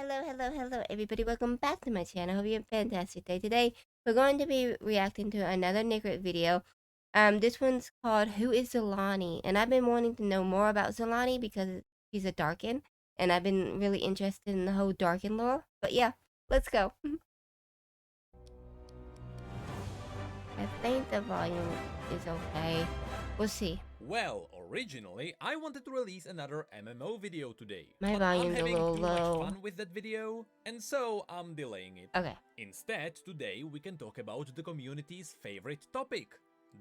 Hello, everybody. Welcome back to my channel. Hope you have a fantastic day. Today, we're going to be reacting to another Necrit video. This one's called Who is Zolani? And I've been wanting to know more about Zolani because he's a Darkin. And I've been really interested in the whole Darkin lore. But yeah, let's go. I think the volume is okay. We'll see. Well, originally, I wanted to release another MMO video today, My but volume's I'm a having little too low. much fun with that video, and so I'm delaying it. Okay. Instead, today we can talk about the community's favorite topic,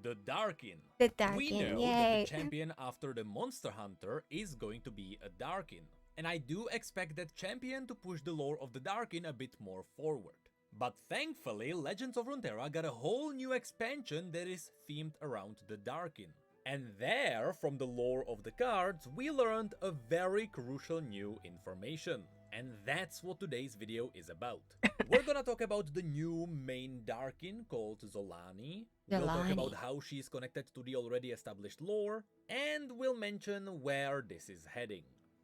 the Darkin. The Darkin, We know yay. that the champion after the Monster Hunter is going to be a Darkin, and I do expect that champion to push the lore of the Darkin a bit more forward. But thankfully, Legends of Runeterra got a whole new expansion that is themed around the Darkin. And there, from the lore of the cards, we learned a very crucial new information. And that's what today's video is about. We're gonna talk about the new main Darkin called Xolaani. We'll talk about how she's connected to the already established lore, and we'll mention where this is heading.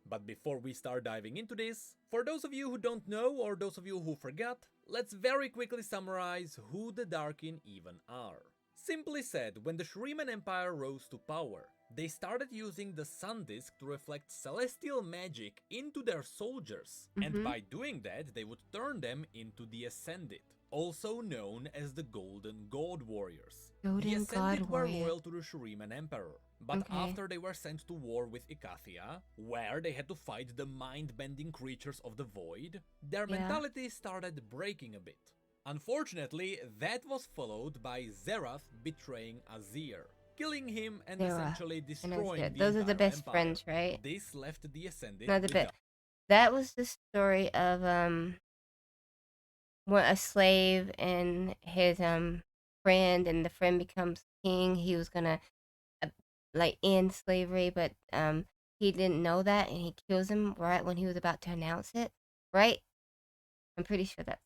But before we start diving into this, for those of you who don't know or those of you who forgot, let's very quickly summarize who the Darkin even are. Simply said, when the Shuriman Empire rose to power, they started using the Sun Disk to reflect celestial magic into their soldiers, and by doing that they would turn them into the Ascended, also known as the Golden God Warriors. The Ascended were loyal to the Shuriman Emperor, but after they were sent to war with Icathia, where they had to fight the mind-bending creatures of the Void, their mentality started breaking a bit. Unfortunately, that was followed by Xerath betraying Azir, killing him and essentially destroying the Those are the best empire. friends, right? This left the Ascended Not the best. That was the story of when a slave and his friend, and the friend becomes king. He was gonna like end slavery, but he didn't know that, and he kills him right when he was about to announce it. Right? I'm pretty sure that's.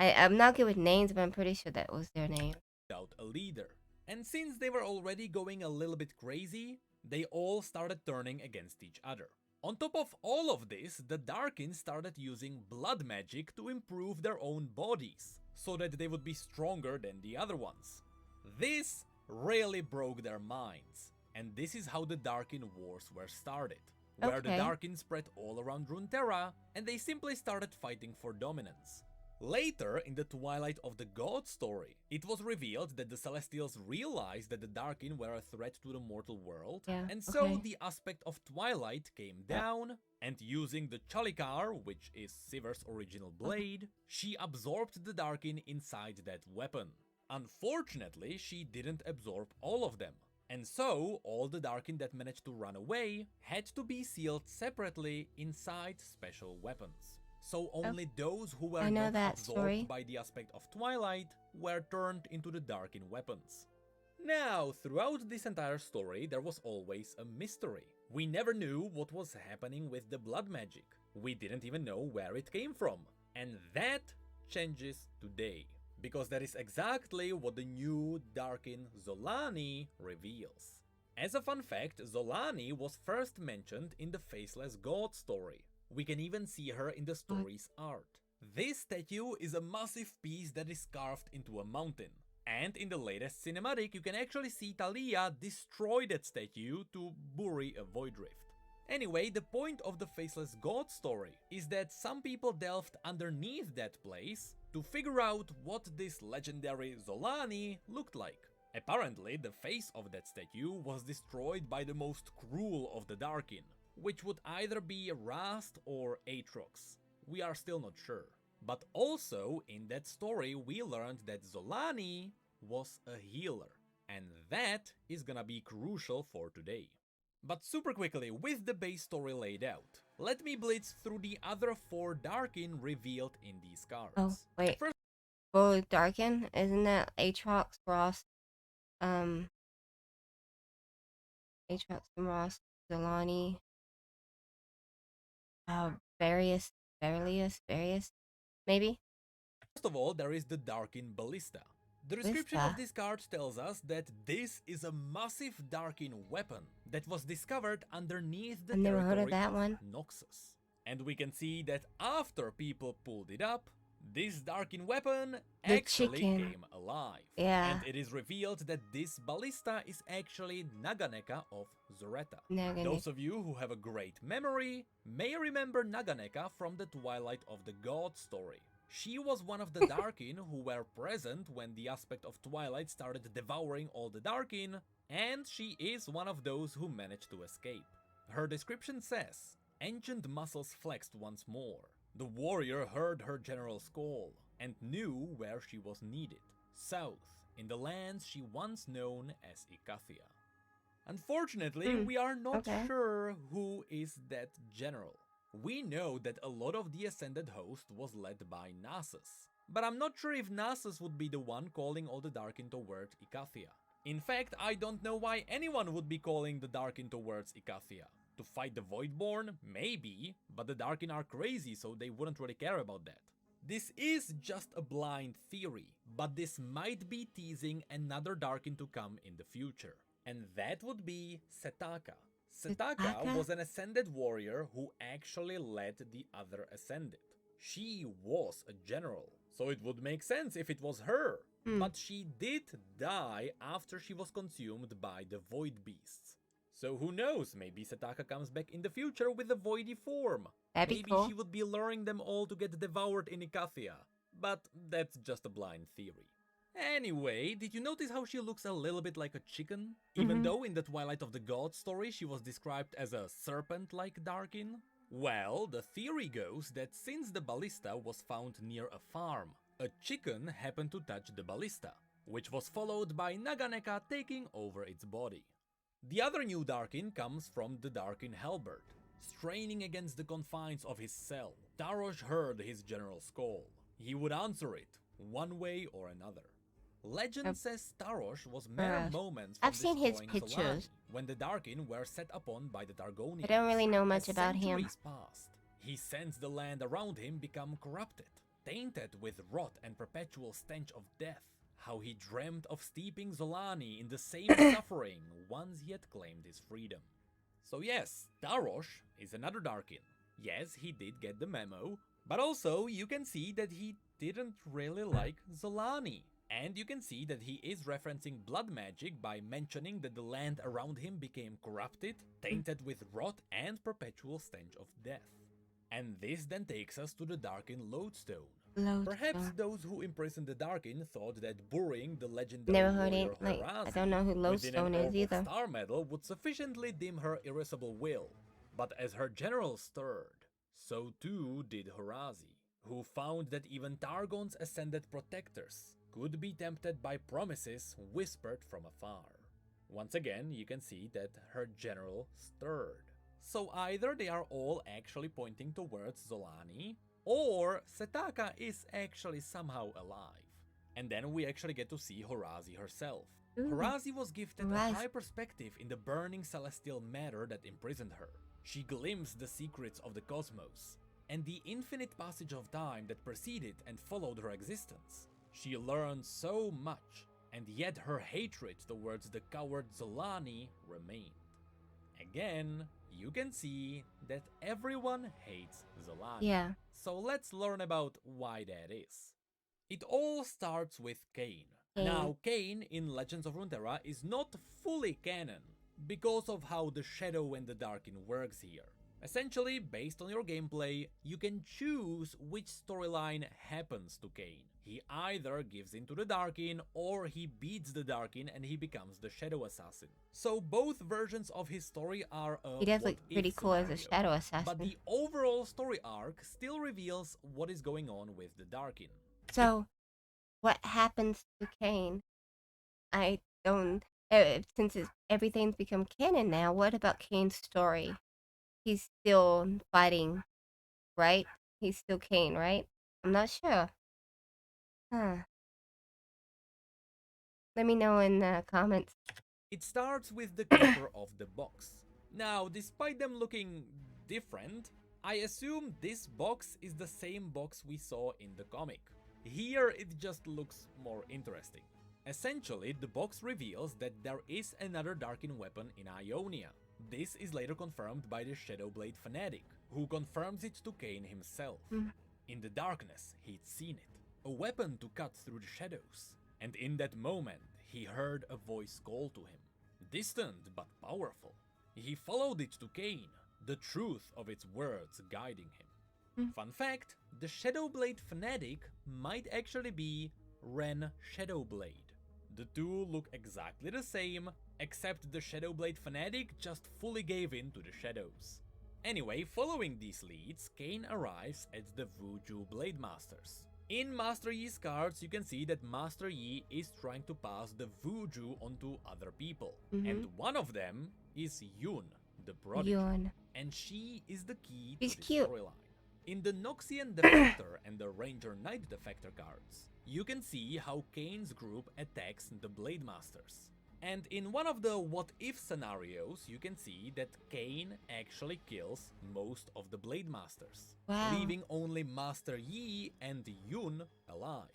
I'm not good with names, but I'm pretty sure that was their name. Without a leader. And since they were already going a little bit crazy, they all started turning against each other. On top of all of this, the Darkin started using blood magic to improve their own bodies, so that they would be stronger than the other ones. This really broke their minds, and this is how the Darkin Wars were started, where the Darkin spread all around Runeterra, and they simply started fighting for dominance. Later, in the Twilight of the God story, it was revealed that the Celestials realized that the Darkin were a threat to the mortal world, and so the aspect of Twilight came down, and using the Chalikar, which is Sivir's original blade, she absorbed the Darkin inside that weapon. Unfortunately, she didn't absorb all of them, and so all the Darkin that managed to run away had to be sealed separately inside special weapons. So only those who were not absorbed by the aspect of Twilight were turned into the Darkin weapons. Now, throughout this entire story, there was always a mystery. We never knew what was happening with the blood magic. We didn't even know where it came from. And that changes today, because that is exactly what the new Darkin Xolaani reveals. As a fun fact, Xolaani was first mentioned in the Faceless God story. We can even see her in the story's art. This statue is a massive piece that is carved into a mountain. And in the latest cinematic, you can actually see Talia destroy that statue to bury a void rift. Anyway, the point of the Faceless God story is that some people delved underneath that place to figure out what this legendary Xolaani looked like. Apparently, the face of that statue was destroyed by the most cruel of the Darkin, which would either be Rast or Aatrox. We are still not sure. But also, in that story, we learned that Xolaani was a healer. And that is gonna be crucial for today. But super quickly, with the base story laid out, let me blitz through the other 4 Darkin revealed in these cards. Oh, wait. Darkin? Isn't that Aatrox, Rast, Aatrox and Rast, Zolani, various, maybe? First of all, there is the Darkin Ballista. The description of this card tells us that this is a massive Darkin weapon that was discovered underneath the territory of Noxus. And we can see that after people pulled it up, this Darkin weapon The actually chicken. came alive. Yeah. And it is revealed that this ballista is actually Naganeka of Zoreta. Naganeka. Those of you who have a great memory may remember Naganeka from the Twilight of the God story. She was one of the Darkin who were present when the aspect of Twilight started devouring all the Darkin, and she is one of those who managed to escape. Her description says, "Ancient muscles flexed once more. The warrior heard her general's call and knew where she was needed, south, in the lands she once known as Icathia." Unfortunately, we are not sure who is that general. We know that a lot of the Ascended host was led by Nasus, but I'm not sure if Nasus would be the one calling all the Darkin towards Icathia. In fact, I don't know why anyone would be calling the Darkin towards Icathia. To fight the Voidborn? Maybe, but the Darkin are crazy, so they wouldn't really care about that. This is just a blind theory, but this might be teasing another Darkin to come in the future. And that would be Setaka. Setaka was an Ascended warrior who actually led the other Ascended. She was a general, so it would make sense if it was her. But she did die after she was consumed by the Void Beasts. So who knows, maybe Setaka comes back in the future with a voidy form. That'd be Maybe cool. she would be luring them all to get devoured in Icathia. But that's just a blind theory. Anyway, did you notice how she looks a little bit like a chicken? Even though in the Twilight of the Gods story she was described as a serpent-like Darkin? Well, the theory goes that since the ballista was found near a farm, a chicken happened to touch the ballista, which was followed by Naganeka taking over its body. The other new Darkin comes from the Darkin Halberd. Straining against the confines of his cell, Tarosh heard his general's call. He would answer it, one way or another. Legend says Tarosh was mere moments from I've seen his destroying pictures. Zolani, when the Darkin were set upon by the Targonians. I don't really know much As about him. centuries passed, he sensed the land around him become corrupted, tainted with rot and perpetual stench of death. How he dreamt of steeping Xolaani in the same suffering once he had claimed his freedom. So yes, Tarosh is another Darkin. Yes, he did get the memo, but also you can see that he didn't really like Xolaani. And you can see that he is referencing blood magic by mentioning that the land around him became corrupted, tainted with rot and perpetual stench of death. And this then takes us to the Darkin Lodestone. Perhaps those who imprisoned the Darkin thought that burying the legendary Never heard warrior it. Like, Horazi I don't know who within an Lodestone is orb either. of star metal would sufficiently dim her irascible will. But as her general stirred, so too did Horazi, who found that even Targon's ascended protectors could be tempted by promises whispered from afar. Once again, you can see that her general stirred. So either they are all actually pointing towards Zolani, or Setaka is actually somehow alive. And then we actually get to see Horazi herself. Horazi was gifted a high perspective in the burning celestial matter that imprisoned her. She glimpsed the secrets of the cosmos, and the infinite passage of time that preceded and followed her existence. She learned so much, and yet her hatred towards the coward Zolani remained. Again, you can see that everyone hates Zolani. Yeah. So let's learn about why that is. It all starts with Kayn. Now, Kayn in Legends of Runeterra is not fully canon because of how the Shadow and the Darkin works here. Essentially, based on your gameplay, you can choose which storyline happens to Kayn. He either gives in to the Darkin, or he beats the Darkin and he becomes the Shadow Assassin. So both versions of his story are a He does look pretty cool as a Shadow Assassin. But the overall story arc still reveals what is going on with the Darkin. So, what happens to Kayn? I don't... since everything's become canon now, what about Kayn's story? He's still fighting, right? He's still Kayn, right? I'm not sure. Huh. Let me know in the comments. It starts with the cover of the box. Now, despite them looking different, I assume this box is the same box we saw in the comic. Here it just looks more interesting. Essentially, the box reveals that there is another Darkin weapon in Ionia. This is later confirmed by the Shadowblade fanatic. who confirms it to Kayn himself. In the darkness, he'd seen it, a weapon to cut through the shadows, and in that moment, he heard a voice call to him, distant but powerful. He followed it to Kayn, the truth of its words guiding him. Fun fact, the Shadowblade fanatic might actually be Ren Shadowblade. The two look exactly the same, except the Shadowblade fanatic just fully gave in to the shadows. Anyway, following these leads, Kayn arrives at the Wuju Blade Masters. In Master Yi's cards, you can see that Master Yi is trying to pass the Wuju onto other people. And one of them is Yun, the prodigy. And she is the key to the storyline. In the Noxian Defector and the Ranger Knight Defector cards, you can see how Kayn's group attacks the Blade Masters. And in one of the what if scenarios, you can see that Kayn actually kills most of the Blade Masters, leaving only Master Yi and Yun alive.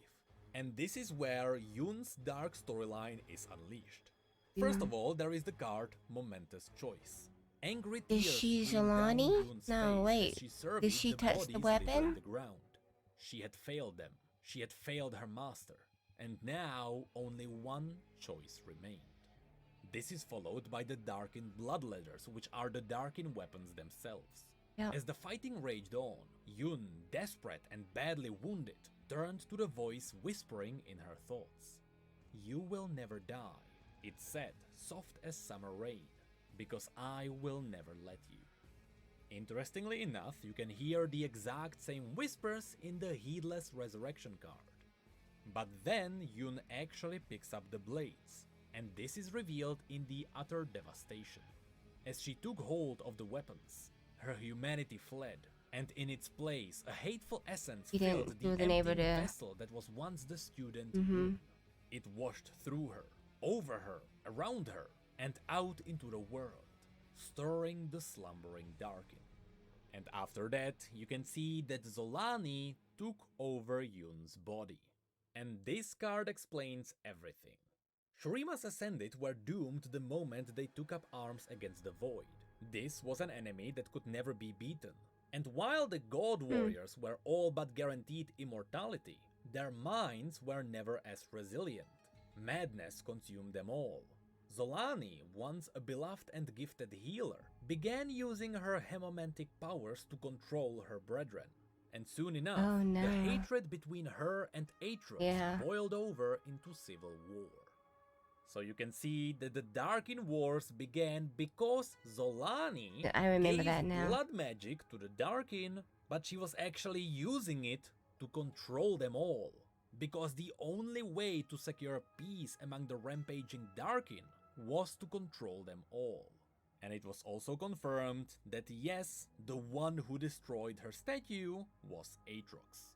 And this is where Yun's dark storyline is unleashed. First of all, there is the card Momentous Choice. Angry tears is she Xolaani? No, wait. Did she touch the weapon? The ground. She had failed them. She had failed her master. And now only one choice remained. This is followed by the Darkin Bloodletters, which are the Darkin weapons themselves. As the fighting raged on, Yun, desperate and badly wounded, turned to the voice whispering in her thoughts. "You will never die," it said, soft as summer rain, "because I will never let you." Interestingly enough, you can hear the exact same whispers in the Heedless Resurrection card. But then Yun actually picks up the blades, and this is revealed in the Utter Devastation. As she took hold of the weapons, her humanity fled, and in its place, a hateful essence filled the empty vessel that was once the student Yun. It washed through her, over her, around her, and out into the world, stirring the slumbering Darkin. And after that, you can see that Zolani took over Yun's body. And this card explains everything. Shurima's Ascended were doomed the moment they took up arms against the Void. This was an enemy that could never be beaten. And while the God Warriors were all but guaranteed immortality, their minds were never as resilient. Madness consumed them all. Zolani, once a beloved and gifted healer, began using her hemomantic powers to control her brethren. And soon enough, the hatred between her and Aatrox boiled over into civil war. So you can see that the Darkin Wars began because Zolani gave blood magic to the Darkin, but she was actually using it to control them all. Because the only way to secure peace among the rampaging Darkin was to control them all. And it was also confirmed that yes, the one who destroyed her statue was Aatrox.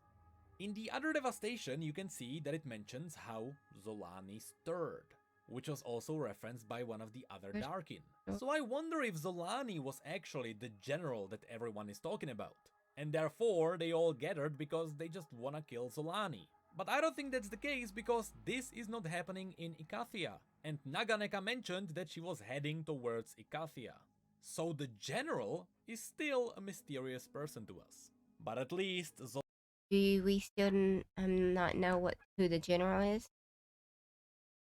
In the Utter Devastation, you can see that it mentions how Zolani stirred, which was also referenced by one of the other Darkin. So I wonder if Zolani was actually the general that everyone is talking about, and therefore they all gathered because they just wanna kill Zolani. But I don't think that's the case because this is not happening in Icathia, and Naganeka mentioned that she was heading towards Icathia. So the general is still a mysterious person to us. But at least do we still not know who the general is?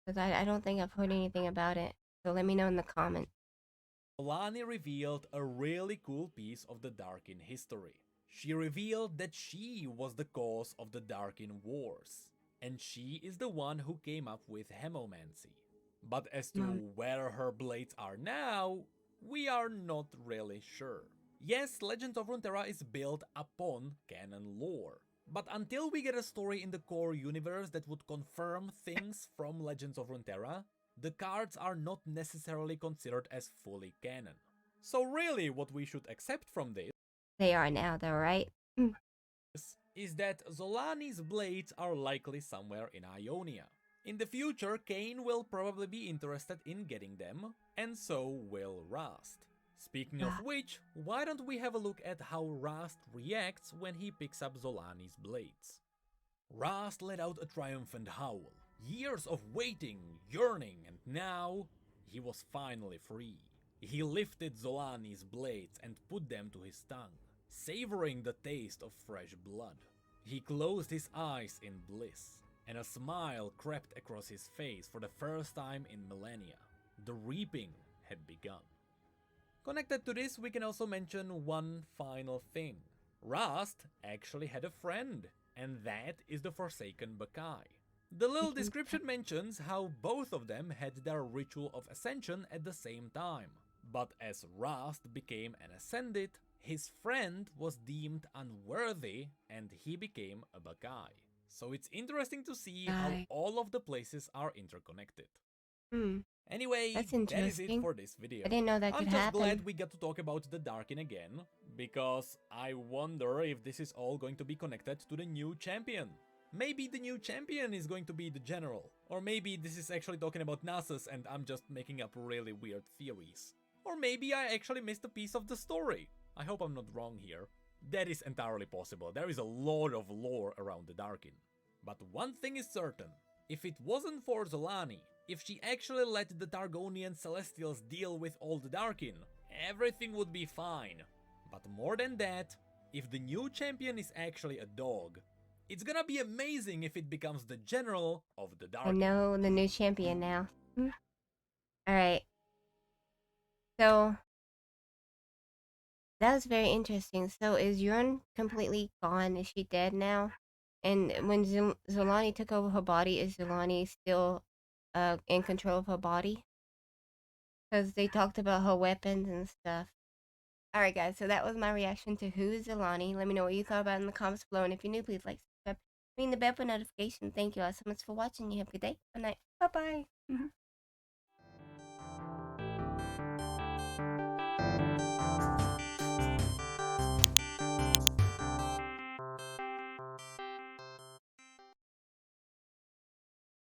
Because I don't think I've heard anything about it. So let me know in the comments. Zolani revealed a really cool piece of the Darkin history. She revealed that she was the cause of the Darkin Wars, and she is the one who came up with hemomancy. But as to where her blades are now, we are not really sure. Yes, Legends of Runeterra is built upon canon lore, but until we get a story in the core universe that would confirm things from Legends of Runeterra, the cards are not necessarily considered as fully canon. So really what we should accept from this they are now though, right? Is that Zolani's blades are likely somewhere in Ionia. In the future, Kayn will probably be interested in getting them, and so will Rast. Speaking of which, why don't we have a look at how Rast reacts when he picks up Zolani's blades. Rast let out a triumphant howl. Years of waiting, yearning, and now he was finally free. He lifted Zolani's blades and put them to his tongue, savoring the taste of fresh blood. He closed his eyes in bliss, and a smile crept across his face for the first time in millennia. The reaping had begun. Connected to this, we can also mention one final thing. Rast actually had a friend, and that is the Forsaken Bakai. The little description mentions how both of them had their ritual of ascension at the same time. But as Rast became an ascended, his friend was deemed unworthy and he became a Bakai. So it's interesting to see how all of the places are interconnected. Anyway, That's that is it interesting. for this video. I didn't know that could happen. I'm just glad we got to talk about the Darkin again, because I wonder if this is all going to be connected to the new champion. Maybe the new champion is going to be the general, or maybe this is actually talking about Nasus and I'm just making up really weird theories. Or maybe I actually missed a piece of the story. I hope I'm not wrong here. That is entirely possible. There is a lot of lore around the Darkin. But one thing is certain. If it wasn't for Xolaani, if she actually let the Targonian Celestials deal with all the Darkin, everything would be fine. But more than that, if the new champion is actually a dog, it's gonna be amazing if it becomes the general of the Darkin. I know the new champion now. Alright. So, that was very interesting. So, is Yurn completely gone? Is she dead now? And when Zolani took over her body, is Zolani still in control of her body? Because they talked about her weapons and stuff. Alright guys, so that was my reaction to Who is Zolani. Let me know what you thought about it in the comments below. And if you're new, please like, subscribe, ring the bell for notification. Thank you all so much for watching. You have a good day, good night, bye-bye.